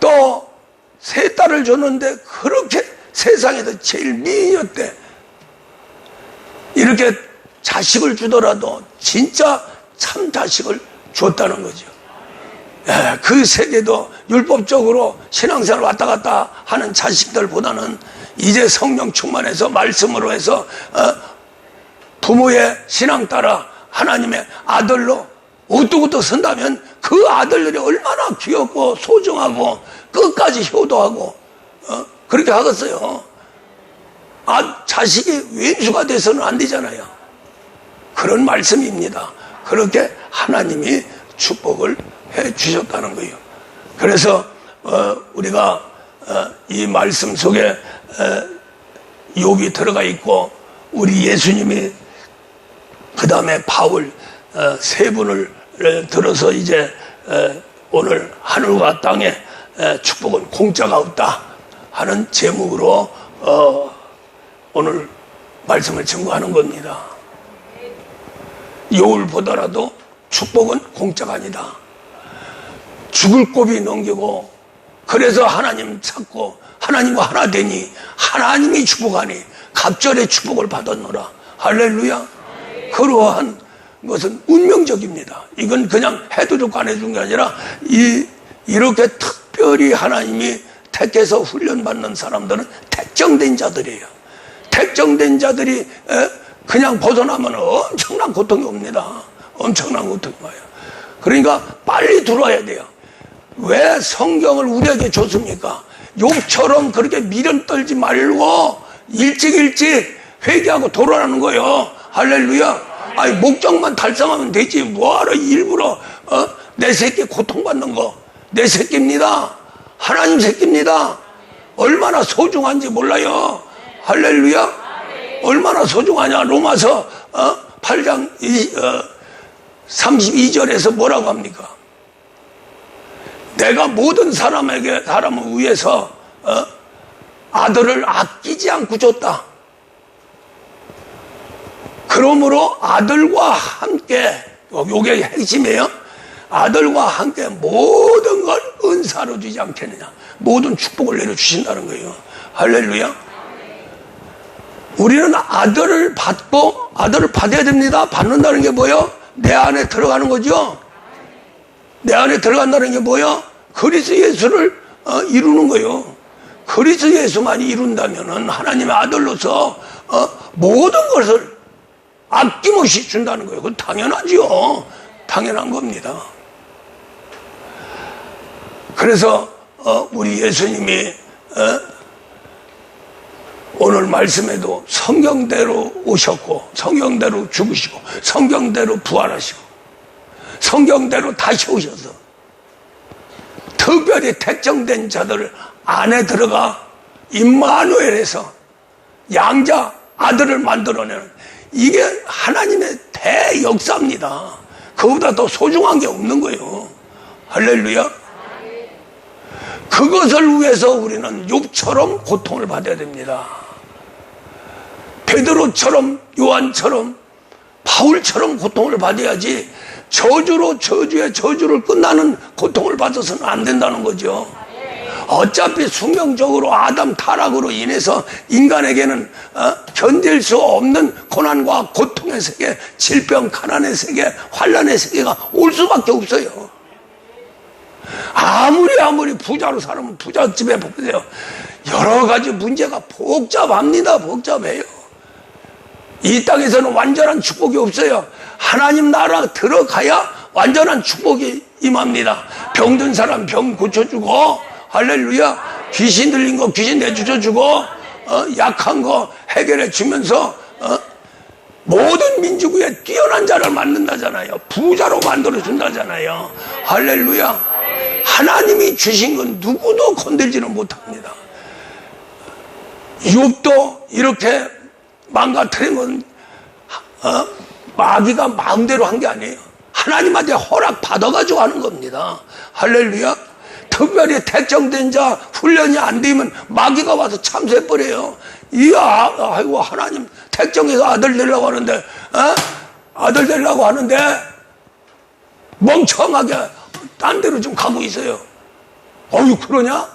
또 세 딸을 줬는데 그렇게 세상에서 제일 미인이었대. 이렇게 자식을 주더라도 진짜 참 자식을 줬다는 거죠. 그 세대도 율법적으로 신앙생활 왔다 갔다 하는 자식들보다는 이제 성령 충만해서 말씀으로 해서 부모의 신앙 따라 하나님의 아들로 우뚝우뚝 선다면 그 아들들이 얼마나 귀엽고 소중하고 끝까지 효도하고 그렇게 하겠어요. 자식이 왼수가 돼서는 안 되잖아요. 그런 말씀입니다. 그렇게 하나님이 축복을 해 주셨다는 거예요. 그래서 우리가 이 말씀 속에 욥이 들어가 있고 우리 예수님이 그 다음에 바울 세 분을 들어서 이제 오늘 하늘과 땅에 축복은 공짜가 없다 하는 제목으로 오늘 말씀을 증거하는 겁니다. 욥을 보더라도 축복은 공짜가 아니다. 죽을 고비 넘기고 그래서 하나님 찾고 하나님과 하나 되니 하나님이 축복하니 갑절의 축복을 받았노라. 할렐루야. 그러한 것은 운명적입니다. 이건 그냥 해도 좋고 안 해준 게 아니라 이렇게 특별히 하나님이 택해서 훈련받는 사람들은 택정된 자들이에요. 택정된 자들이 그냥 벗어나면 엄청난 고통이 옵니다. 엄청난 고통이 와요. 그러니까 빨리 들어와야 돼요. 왜 성경을 우리에게 줬습니까? 욥처럼 그렇게 미련 떨지 말고 일찍 회개하고 돌아가는 거예요. 할렐루야. 아니 목적만 달성하면 되지 뭐하러 일부러 내 새끼 고통받는 거. 내 새끼입니다. 하나님 새끼입니다. 얼마나 소중한지 몰라요. 할렐루야. 얼마나 소중하냐. 로마서 8장 32절에서 뭐라고 합니까? 내가 모든 사람을 위해서 아들을 아끼지 않고 줬다. 그러므로 아들과 함께, 요게 핵심이에요. 아들과 함께 모든 걸 은사로 주지 않겠느냐. 모든 축복을 내려주신다는 거예요. 할렐루야. 우리는 아들을 받아야 됩니다. 받는다는 게 뭐예요? 내 안에 들어가는 거죠. 내 안에 들어간다는 게 뭐예요? 그리스도 예수를 이루는 거예요. 그리스도 예수만이 이룬다면은 하나님의 아들로서 모든 것을 아낌없이 준다는 거예요. 그건 당연하지요. 당연한 겁니다. 그래서 우리 예수님이 오늘 말씀에도 성경대로 오셨고 성경대로 죽으시고 성경대로 부활하시고 성경대로 다시 오셔서 특별히 택정된 자들 안에 들어가 임마누엘에서 양자 아들을 만들어내는, 이게 하나님의 대역사입니다. 그보다 더 소중한 게 없는 거예요. 할렐루야. 그것을 위해서 우리는 욥처럼 고통을 받아야 됩니다. 베드로처럼, 요한처럼, 바울처럼 고통을 받아야지 저주로 저주에 저주를 끝나는 고통을 받아서는 안 된다는 거죠. 어차피 숙명적으로 아담 타락으로 인해서 인간에게는 견딜 수 없는 고난과 고통의 세계, 질병, 가난의 세계, 환난의 세계가 올 수밖에 없어요. 아무리 부자로 살면 부잣집에 보세요. 여러 가지 문제가 복잡합니다. 복잡해요. 이 땅에서는 완전한 축복이 없어요. 하나님 나라 들어가야 완전한 축복이 임합니다. 병든 사람 병 고쳐주고, 할렐루야. 귀신 들린 거 귀신 내쫓아주고, 약한 거 해결해 주면서 모든 민족 위에 뛰어난 자를 만든다잖아요. 부자로 만들어준다잖아요. 할렐루야. 하나님이 주신 건 누구도 건들지는 못합니다. 욥도 이렇게 망가뜨린 건 마귀가 마음대로 한 게 아니에요. 하나님한테 허락 받아가지고 하는 겁니다. 할렐루야. 특별히 택정된 자 훈련이 안 되면 마귀가 와서 참수해버려요. 이야, 아이고, 하나님 택정해서 아들 되려고 하는데, 아들 되려고 하는데 멍청하게 딴 데로 좀 가고 있어요. 어휴, 그러냐?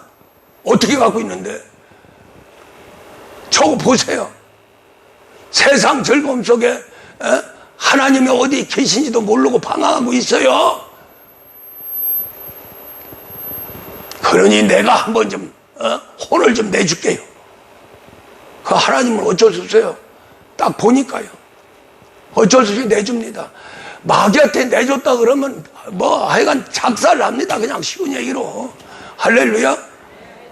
어떻게 가고 있는데? 저거 보세요. 세상 즐거움 속에 하나님이 어디 계신지도 모르고 방황하고 있어요. 그러니 내가 한번 좀 혼을 좀 내줄게요. 그 하나님은 어쩔 수 없어요. 딱 보니까요. 어쩔 수 없이 내줍니다. 마귀한테 내줬다 그러면 뭐 하여간 작살을 합니다. 그냥 쉬운 얘기로. 할렐루야.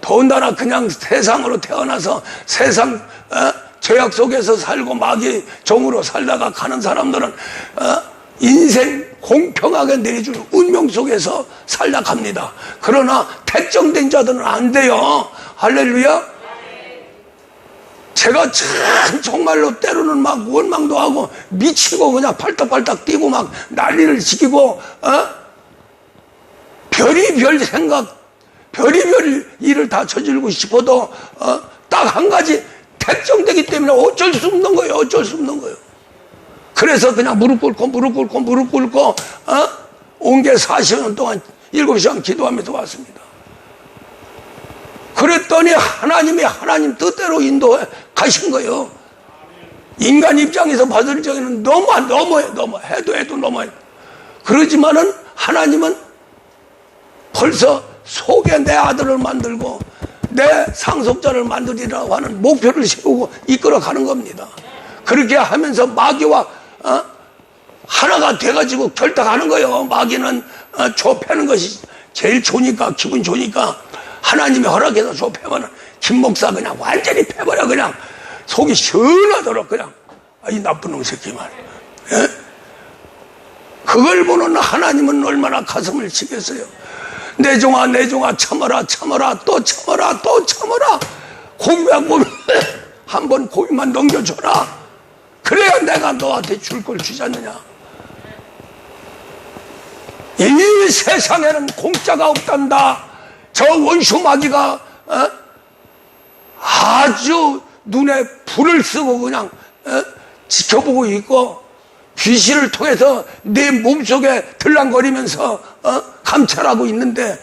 더군다나 그냥 세상으로 태어나서 세상 죄악 속에서 살고 마귀 종으로 살다가 가는 사람들은 인생 공평하게 내려주는 운명 속에서 살다 갑니다. 그러나 택정된 자들은 안 돼요. 할렐루야. 제가 정말로 때로는 막 원망도 하고 미치고 그냥 팔딱팔딱 뛰고 막 난리를 지키고 별의별 생각, 별의별 일을 다 저지르고 싶어도 딱 한 가지 택정되기 때문에 어쩔 수 없는 거예요. 어쩔 수 없는 거예요. 그래서 그냥 무릎 꿇고 온 게 40년 동안 7시간 기도하면서 왔습니다. 그랬더니 하나님이 하나님 뜻대로 인도해 가신 거예요. 인간 입장에서 받을 적에는 너무해. 해도 너무해. 그러지만은 하나님은 벌써 속에 내 아들을 만들고 내 상속자를 만들리라고 하는 목표를 세우고 이끌어 가는 겁니다. 그렇게 하면서 마귀와 하나가 돼가지고 결탁하는 거예요. 마귀는 좁혀는 것이 제일 좋으니까, 기분 좋으니까 하나님이 허락해서 좁혀면 김 목사 그냥 완전히 패버려. 그냥 속이 시원하도록 그냥 이 나쁜 놈 새끼 말이야. 예? 그걸 보는 하나님은 얼마나 가슴을 치겠어요. 내 종아 참아라 또 참아라. 고비야 한번 고비만 넘겨줘라. 그래야 내가 너한테 줄 걸 주지 않느냐. 이 세상에는 공짜가 없단다. 저 원수 마귀가 아주 눈에 불을 쓰고 그냥 지켜보고 있고 귀신을 통해서 내 몸속에 들랑거리면서 감찰하고 있는데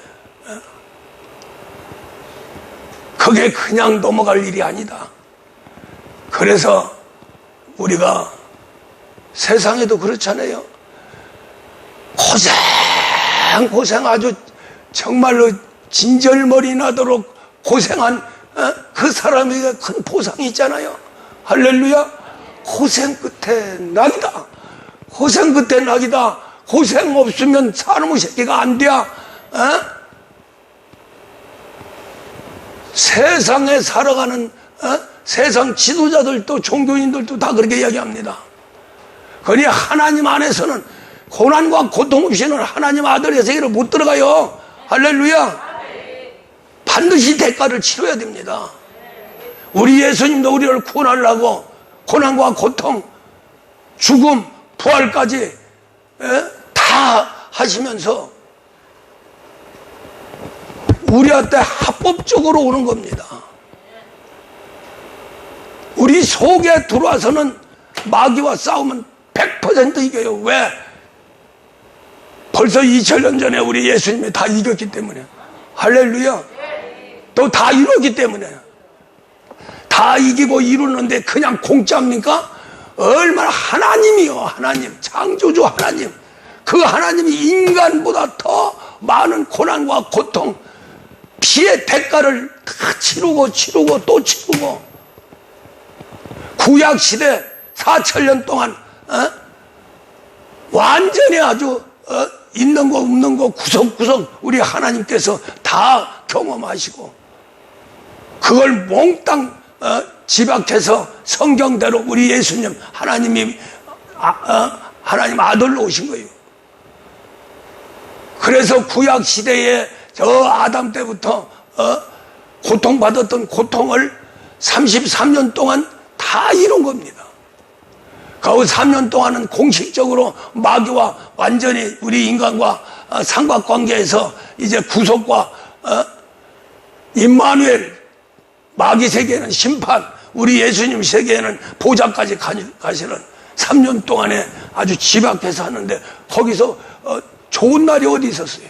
그게 그냥 넘어갈 일이 아니다. 그래서 우리가 세상에도 그렇잖아요. 고생 아주 정말로 진절머리 나도록 고생한 그 사람에게 큰 보상이 있잖아요. 할렐루야. 고생 끝에 낙이다. 고생 끝에 낙이다. 고생 없으면 사람의 새끼가 안 돼. 세상에 살아가는 세상 지도자들도 종교인들도 다 그렇게 이야기합니다. 그러니 하나님 안에서는 고난과 고통 없이는 하나님 아들의 세계를 못 들어가요. 할렐루야. 반드시 대가를 치러야 됩니다. 우리 예수님도 우리를 구원하려고 고난과 고통, 죽음, 부활까지 다 하시면서 우리한테 합법적으로 오는 겁니다. 우리 속에 들어와서는 마귀와 싸우면 100% 이겨요. 왜? 벌써 2000년 전에 우리 예수님이 다 이겼기 때문에. 할렐루야. 또 다 이루었기 때문에. 다 이기고 이루는데 그냥 공짜입니까? 얼마나 하나님이요. 하나님, 창조주 하나님. 그 하나님이 인간보다 더 많은 고난과 고통, 피의 대가를 다 치르고 또 치르고 구약시대 4000년 동안 완전히 아주 있는 거 없는 거 구석구석 우리 하나님께서 다 경험하시고 그걸 몽땅 지박해서 성경대로 우리 예수님 하나님이 하나님 아들로 오신 거예요. 그래서 구약시대에 저 아담 때부터 고통받았던 고통을 33년 동안 다 이룬 겁니다. 그 3년 동안은 공식적으로 마귀와 완전히 우리 인간과 삼각관계에서 이제 구속과 임마누엘, 마귀 세계에는 심판, 우리 예수님 세계에는 보좌까지 가시는 3년 동안에 아주 지박해서 하는데 거기서 좋은 날이 어디 있었어요?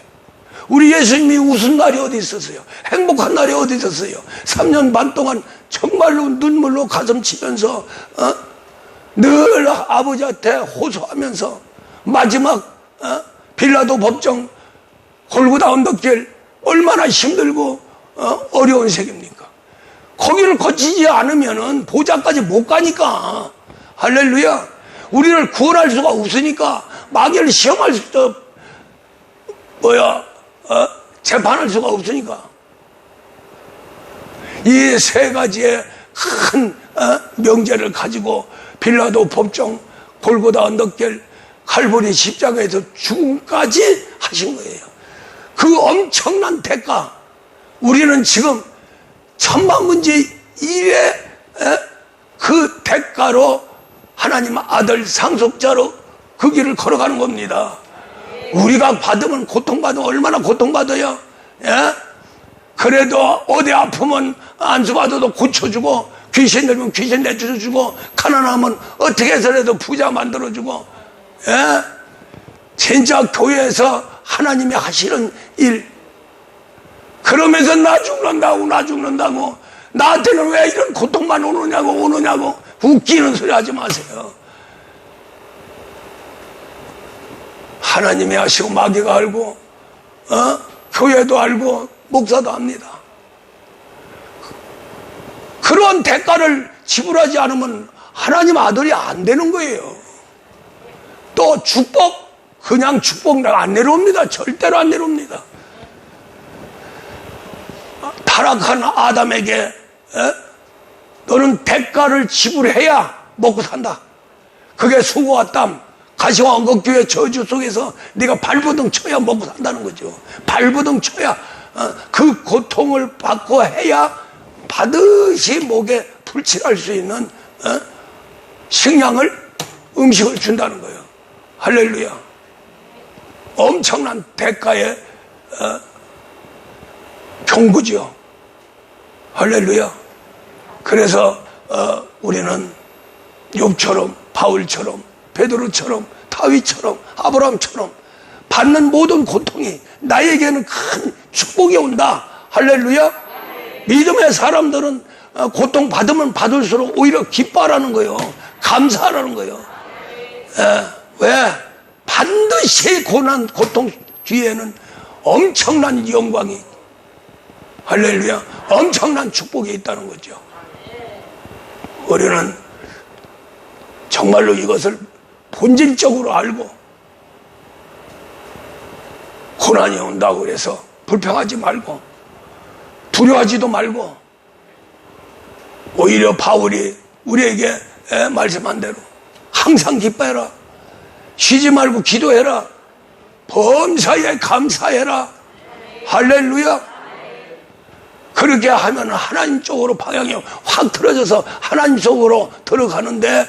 우리 예수님이 웃은 날이 어디 있었어요? 행복한 날이 어디 있었어요? 3년 반 동안 정말로 눈물로 가슴 치면서 늘 아버지한테 호소하면서 마지막 빌라도 법정 골고다 언덕길 얼마나 힘들고 어려운 세계입니까? 거기를 거치지 않으면은 보좌까지 못 가니까. 할렐루야. 우리를 구원할 수가 없으니까 마귀를 시험할 수도 재판할 수가 없으니까. 이 세 가지의 큰 명제를 가지고 빌라도 법정, 골고다 언덕길, 칼보리 십자가에서 죽음까지 하신 거예요. 그 엄청난 대가, 우리는 지금 천만문제 이외 그 대가로 하나님 아들 상속자로 그 길을 걸어가는 겁니다. 우리가 받으면 고통받으면 얼마나 고통받아요? 예? 그래도 어디 아프면 안수받아도 고쳐주고 귀신 들면 귀신 내쫓아주고 가난하면 어떻게 해서라도 부자 만들어주고 예? 진짜 교회에서 하나님이 하시는 일 그러면서 나 죽는다고 나한테는 왜 이런 고통만 오느냐고 웃기는 소리 하지 마세요. 하나님이 하시고 마귀가 알고 교회도 알고 목사도 압니다. 그런 대가를 지불하지 않으면 하나님 아들이 안 되는 거예요. 또 축복, 그냥 축복 안 내려옵니다. 절대로 안 내려옵니다. 타락한 아담에게 너는 대가를 지불해야 먹고 산다. 그게 수고와 땀, 가시와 언급교의 저주 속에서 네가 발버둥 쳐야 먹고 산다는 거죠. 발버둥 쳐야 그 고통을 받고 해야 반드시 목에 불칠할 수 있는 식량을 음식을 준다는 거예요. 할렐루야. 엄청난 대가의 경고지요. 할렐루야. 그래서 우리는 욥처럼 바울처럼 베드로처럼 다윗처럼 아브라함처럼 받는 모든 고통이 나에게는 큰 축복이 온다. 할렐루야. 믿음의 사람들은 고통 받으면 받을수록 오히려 기뻐하라는 거예요. 감사하라는 거예요. 왜? 반드시 고난 고통 뒤에는 엄청난 영광이 할렐루야. 엄청난 축복이 있다는 거죠. 우리는 정말로 이것을 본질적으로 알고 고난이 온다고 그래서 불평하지 말고 두려워하지도 말고 오히려 바울이 우리에게 말씀한 대로 항상 기뻐해라. 쉬지 말고 기도해라. 범사에 감사해라. 할렐루야. 그렇게 하면 하나님 쪽으로 방향이 확 틀어져서 하나님 쪽으로 들어가는데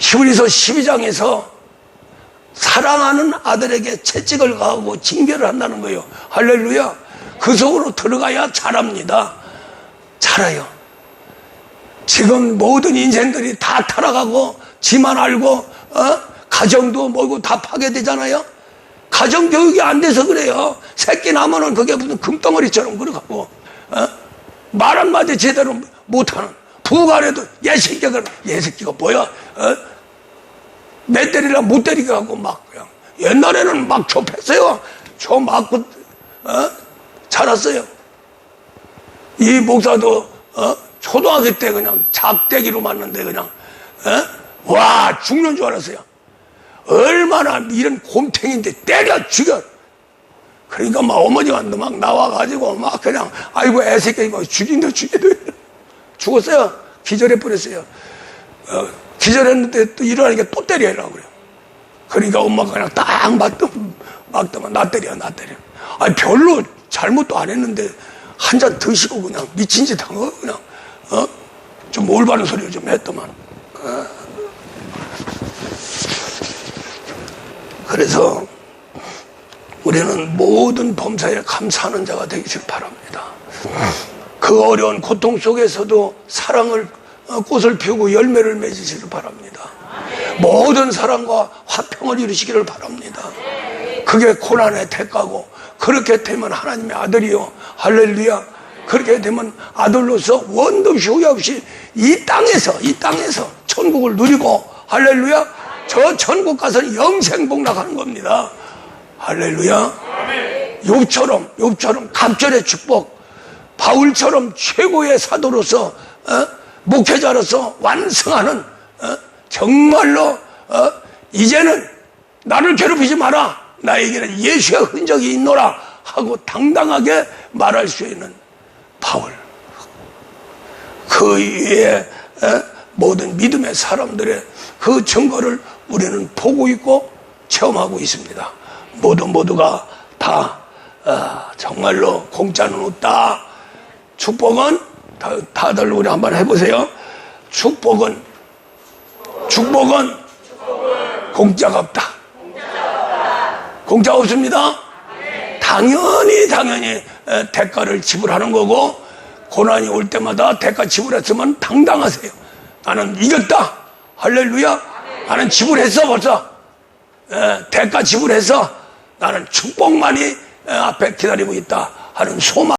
히브리서 12장에서 사랑하는 아들에게 채찍을 가하고 징계를 한다는 거예요. 할렐루야. 그 속으로 들어가야 자랍니다. 자라요. 지금 모든 인생들이 다 타락하고 지만 알고 가정도 뭐고 다 파괴되잖아요. 가정교육이 안 돼서 그래요. 새끼 나면은 그게 무슨 금덩어리처럼 그러고 말 한마디 제대로 못하는 부관에도 얘새끼가 뭐야 내 때리라 못 때리게 하고 막 그냥 옛날에는 막 좁혔어요. 저 맞고 자랐어요. 이 목사도 초등학교 때 그냥 작대기로 맞는데 그냥 와 죽는 줄 알았어요. 얼마나 이런 곰탱인데 때려 죽여. 그러니까 막 어머니가 막 나와가지고 막 그냥 아이고 애새끼 막 죽인다 죽었어요. 기절해 버렸어요. 기절했는데 또 일어나니까 또 때리라고 그래요. 그러니까 엄마가 그냥 딱 맞더만 나 때려. 아니 별로 잘못도 안 했는데 한 잔 드시고 그냥 미친 짓 한 거 그냥 좀 올바른 소리를 좀 했더만. 그래서 우리는 모든 범사에 감사하는 자가 되기를 바랍니다. 그 어려운 고통 속에서도 사랑을 꽃을 피우고 열매를 맺으시길 바랍니다. 모든 사랑과 화평을 이루시기를 바랍니다. 그게 고난의 대가고 그렇게 되면 하나님의 아들이요. 할렐루야. 그렇게 되면 아들로서 원도 없이 후회 없이 이 땅에서 천국을 누리고 할렐루야. 저 천국 가서 영생복락하는 겁니다. 할렐루야. 욥처럼 갑절의 축복, 바울처럼 최고의 사도로서 목회자로서 완성하는 정말로 이제는 나를 괴롭히지 마라. 나에게는 예수의 흔적이 있노라 하고 당당하게 말할 수 있는 바울. 그 위에 모든 믿음의 사람들의 그 증거를 우리는 보고 있고 체험하고 있습니다. 모두가 다 정말로 공짜는 없다. 축복은 다들 우리 한번 해보세요. 축복은 공짜가 없다. 공짜 없습니다. 당연히 대가를 지불하는 거고 고난이 올 때마다 대가 지불했으면 당당하세요. 나는 이겼다. 할렐루야. 나는 지불했어 벌써. 대가 지불해서 나는 축복만이 앞에 기다리고 있다 하는 소망.